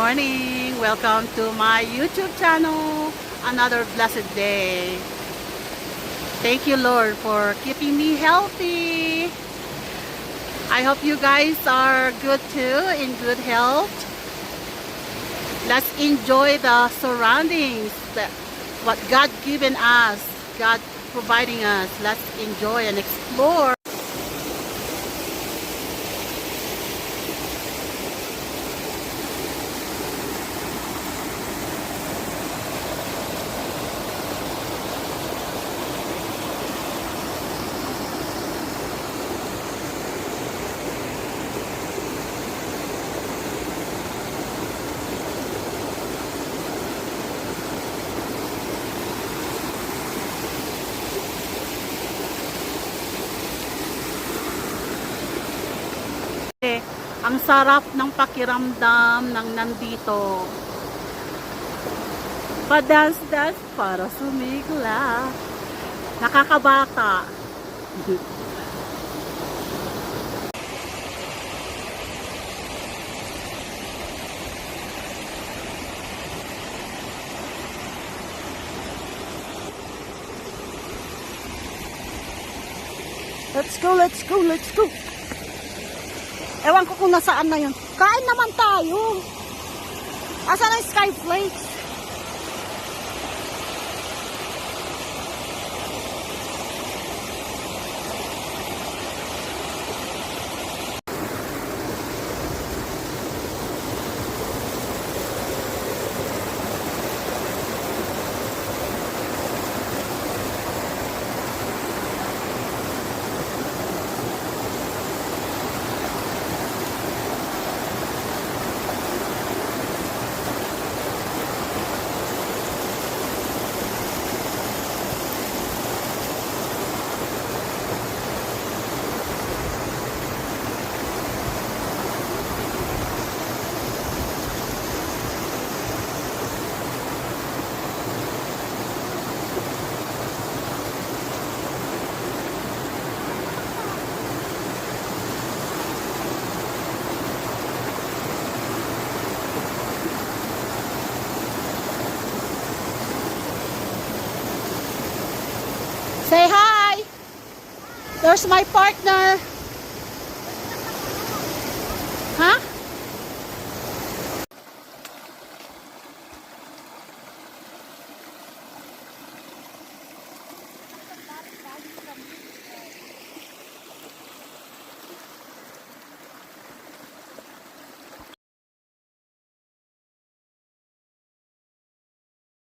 morning! Welcome to my YouTube channel. Another blessed day. Thank you, Lord, for keeping me healthy. I hope you guys are good too, in good health. Let's enjoy the surroundings, what God given us, God providing us. Let's enjoy and explore. Ang sarap ng pakiramdam ng nandito. Padance-dance para sumigla. Nakakabata. Let's go, let's go, let's go. Ewan ko kung nasaan na yun. Kain naman tayo. Asan ang Skyflakes? Say hi! There's my partner.